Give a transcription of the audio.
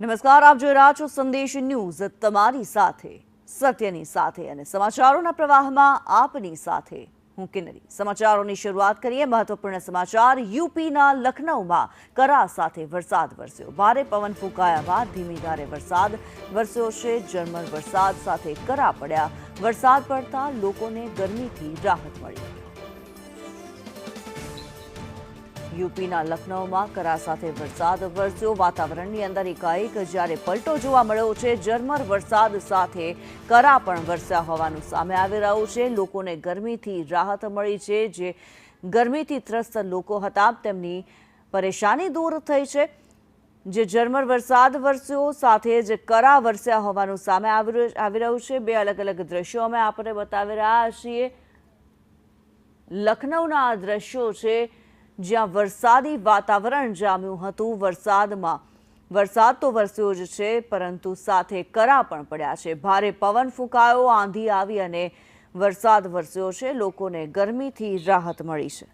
નમસ્કાર, આપ જોઈ રહ્યા છો સંદેશ ન્યૂઝ, તમારી સાથે સત્યની સાથે અને સમાચારોના પ્રવાહમાં આપની સાથે હું કિન્નરી। સમાચારોની શરૂઆત કરીએ। મહત્વપૂર્ણ સમાચાર। યુપીના લખનૌમાં કરા સાથે વરસાદ વરસ્યો। ભારે પવન ફૂંકાયા બાદ ધીમી ધારે વરસાદ વરસ્યો છે। ઝરમર વરસાદ સાથે કરા પડ્યા। વરસાદ પડતા લોકોને ગરમીથી રાહત મળી। યુપીના લખનૌમાં કરા સાથે વરસાદ વરસ્યો। વાતાવરણની અંદર એકાએક જ્યારે પલટો જોવા મળ્યો છે। ઝરમર વરસાદ સાથે કરા પણ વરસ્યા હોવાનું સામે આવી રહ્યું છે। લોકોને ગરમીથી રાહત મળી છે। જે ગરમીથી ત્રસ્ત લોકો હતા તેમની પરેશાની દૂર થઈ છે। જે ઝરમર વરસાદ વરસ્યો સાથે જ કરા વરસ્યા હોવાનું સામે આવી રહ્યું છે। બે અલગ અલગ દ્રશ્યો અમે આપને બતાવી રહ્યા છીએ। લખનૌના આ દ્રશ્યો છે જ્યાં વરસાદી વાતાવરણ જામ્યું હતું। વરસાદ તો વરસ્યો જ છે પરંતુ સાથે કરા પણ પડ્યા છે। ભારે પવન ફૂંકાયો, આંધી આવી અને વરસાદ વરસ્યો છે। લોકોને ગરમીથી રાહત મળી છે।